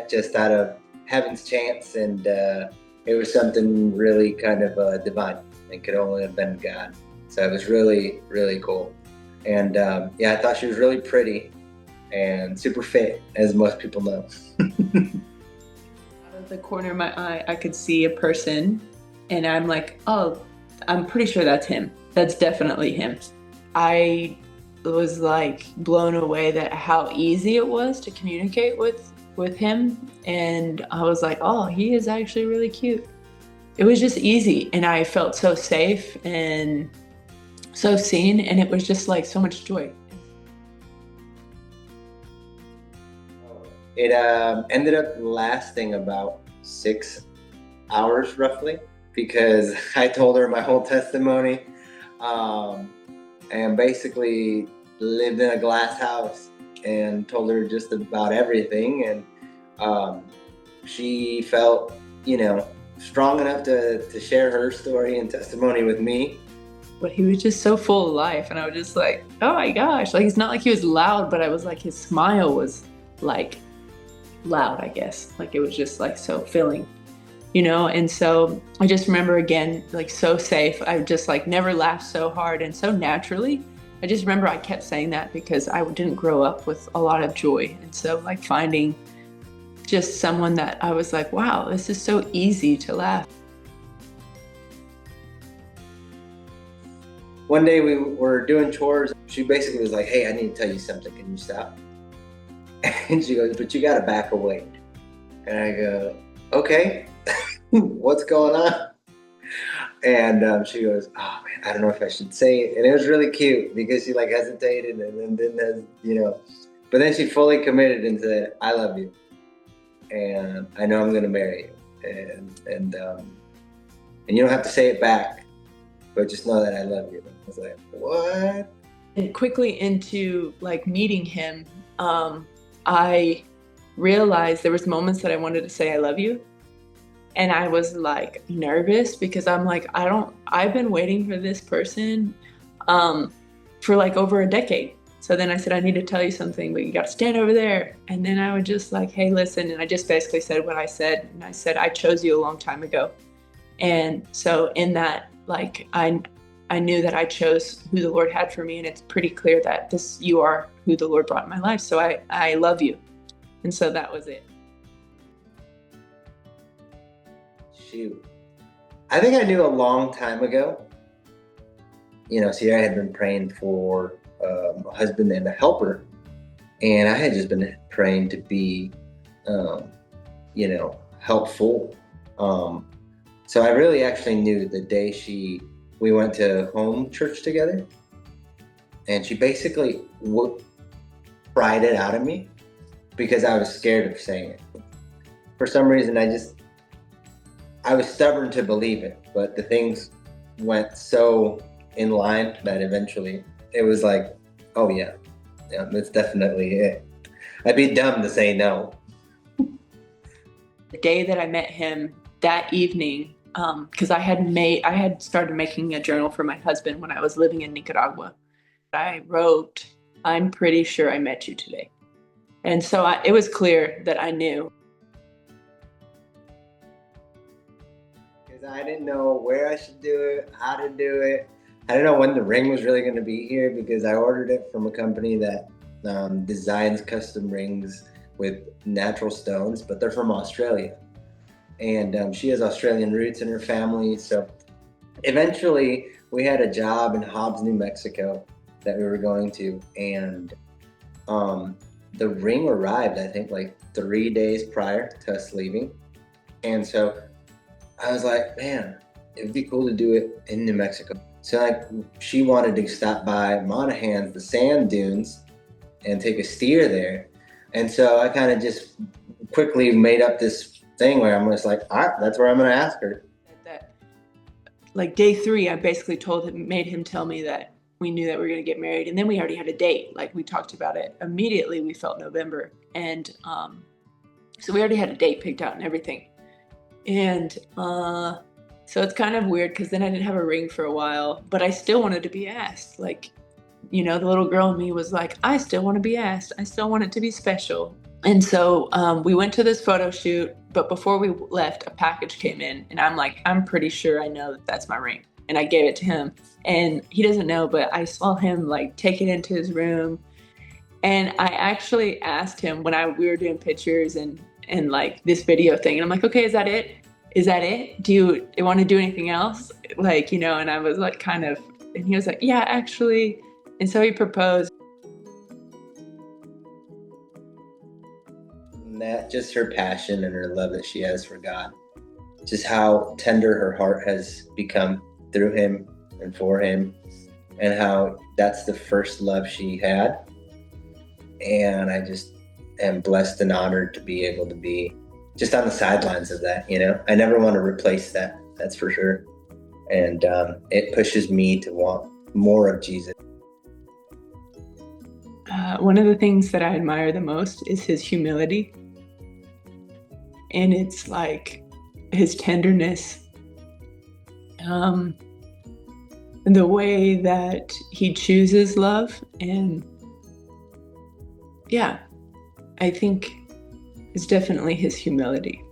just out of heaven's chance, and it was something really kind of divine. It could only have been God. So it was really, really cool. And yeah, I thought she was really pretty and super fit, as most people know. Out of the corner of my eye, I could see a person, and I'm like, oh, I'm pretty sure that's him. That's definitely him. I was like blown away that how easy it was to communicate with him, and I was like, oh, he is actually really cute. It was just easy, and I felt so safe and so seen, and it was just like so much joy. It ended up lasting about 6 hours roughly, because I told her my whole testimony, um, and basically lived in a glass house and told her just about everything. And she felt, strong enough to share her story and testimony with me. But he was just so full of life, and I was just like, oh my gosh, like it's not like he was loud, but I was like, his smile was like loud, I guess. Like it was just like so filling, and so I just remember again, like so safe. I just like never laughed so hard and so naturally. I just remember I kept saying that because I didn't grow up with a lot of joy, and so like finding just someone that I was like, wow, this is so easy to laugh. One day we were doing chores. She basically was like, hey, I need to tell you something. Can you stop? And she goes, but you got to back away. And I go, okay, what's going on? And she goes, oh man, I don't know if I should say it. And it was really cute because she like hesitated and then didn't, but then she fully committed and said, I love you. And I know I'm going to marry you. And you don't have to say it back, but just know that I love you. I was like, what? And quickly into like meeting him, I realized there was moments that I wanted to say I love you, and I was like nervous because I'm like, I've been waiting for this person for like over a decade. So then I said, I need to tell you something, but you got to stand over there. And then I would just like, hey, listen. And I just basically said what I said. And I said, I chose you a long time ago. And so in that, like, I knew that I chose who the Lord had for me. And it's pretty clear that you are who the Lord brought in my life. So I love you. And so that was it. Shoot. I think I knew a long time ago. Sierra had been praying for a husband and a helper. And I had just been praying to be, helpful. So I really actually knew the day we went to home church together. And she basically pried it out of me because I was scared of saying it. For some reason, I was stubborn to believe it, but the things went so in line that eventually it was like, oh yeah, that's definitely it. I'd be dumb to say no. The day that I met him, that evening, because I had started making a journal for my husband when I was living in Nicaragua. I wrote, I'm pretty sure I met you today. And so it was clear that I knew. Because I didn't know where I should do it, how to do it. I didn't know when the ring was really going to be here because I ordered it from a company that designs custom rings with natural stones, but they're from Australia. And she has Australian roots in her family. So eventually we had a job in Hobbs, New Mexico that we were going to. And the ring arrived, I think, like 3 days prior to us leaving. And so I was like, man, it would be cool to do it in New Mexico. So like she wanted to stop by Monaghan's, the sand dunes, and take a steer there. And so I kind of just quickly made up this thing where I'm just like, all right, that's where I'm going to ask her. That, like day 3, I basically made him tell me that we knew that we were going to get married. And then we already had a date. Like we talked about it. Immediately we felt November. And so we already had a date picked out and everything. And so it's kind of weird because then I didn't have a ring for a while, but I still wanted to be asked. Like, the little girl in me was like, I still want to be asked. I still want it to be special. And so we went to this photo shoot, but before we left, a package came in, and I'm like, I'm pretty sure I know that that's my ring. And I gave it to him, and he doesn't know, but I saw him like take it into his room, and I actually asked him when we were doing pictures and like this video thing, and I'm like, okay, is that it? Is that it? Do you want to do anything else? Like, and I was like kind of, and he was like, yeah, actually. And so he proposed. And that just her passion and her love that she has for God, just how tender her heart has become through him and for him, and how that's the first love she had. And I just am blessed and honored to be able to be just on the sidelines of that. I never want to replace that, that's for sure. And it pushes me to want more of Jesus. One of the things that I admire the most is his humility. And it's like his tenderness, and the way that he chooses love. And yeah, I think it's definitely his humility.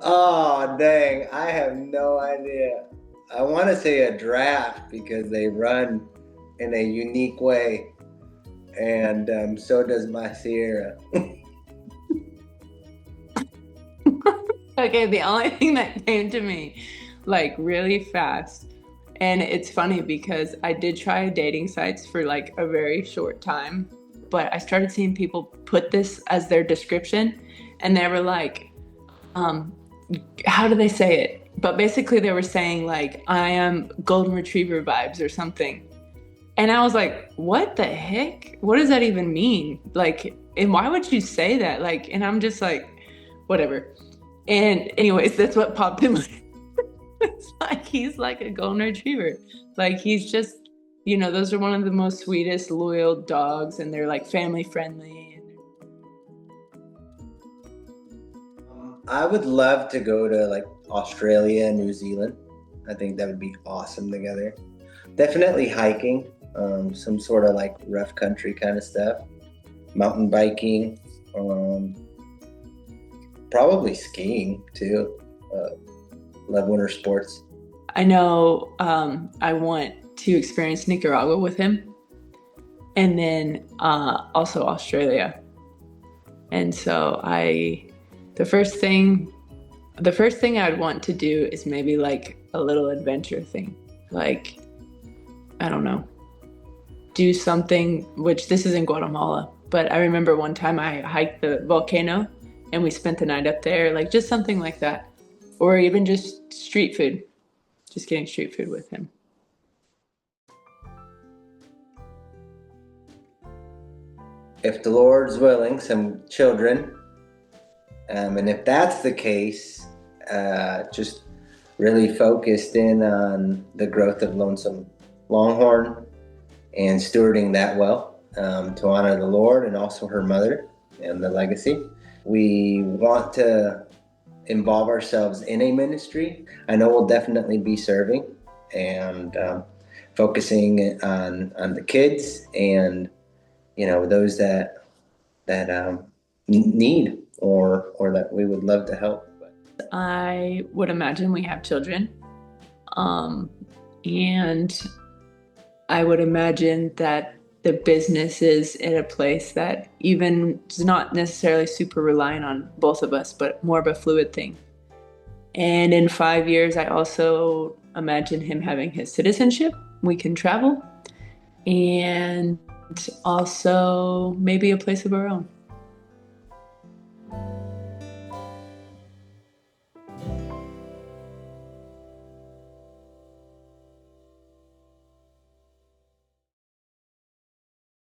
Oh, dang. I have no idea. I want to say a draft because they run in a unique way. And so does my Sierra. Okay, the only thing that came to me like really fast, and it's funny because I did try dating sites for like a very short time, but I started seeing people put this as their description, and they were like, um, how do they say it? But basically, they were saying like, I am golden retriever vibes or something. And I was like, what the heck? What does that even mean? Like, and why would you say that? Like, and I'm just like, whatever. And anyways, that's what popped in my It's like he's like a golden retriever. Like he's just, those are one of the most sweetest, loyal dogs, and they're like family friendly. I would love to go to like Australia and New Zealand. I think that would be awesome together. Definitely hiking, some sort of like rough country kind of stuff, mountain biking, probably skiing too. Love winter sports. I know I want to experience Nicaragua with him, and then also Australia. And so the first thing I'd want to do is maybe like a little adventure thing. Like, I don't know, do something, which this is in Guatemala, but I remember one time I hiked the volcano and we spent the night up there, like just something like that. Or even just street food, just getting street food with him. If the Lord's willing, some children. And if that's the case, just really focused in on the growth of Lonesome Longhorn and stewarding that well, to honor the Lord and also her mother and the legacy. We want to involve ourselves in a ministry. I know we'll definitely be serving and focusing on the kids and those that need or that we would love to help. I would imagine we have children, and I would imagine that the business is in a place that even is not necessarily super reliant on both of us, but more of a fluid thing. And in 5 years, I also imagine him having his citizenship. We can travel, and also maybe a place of our own.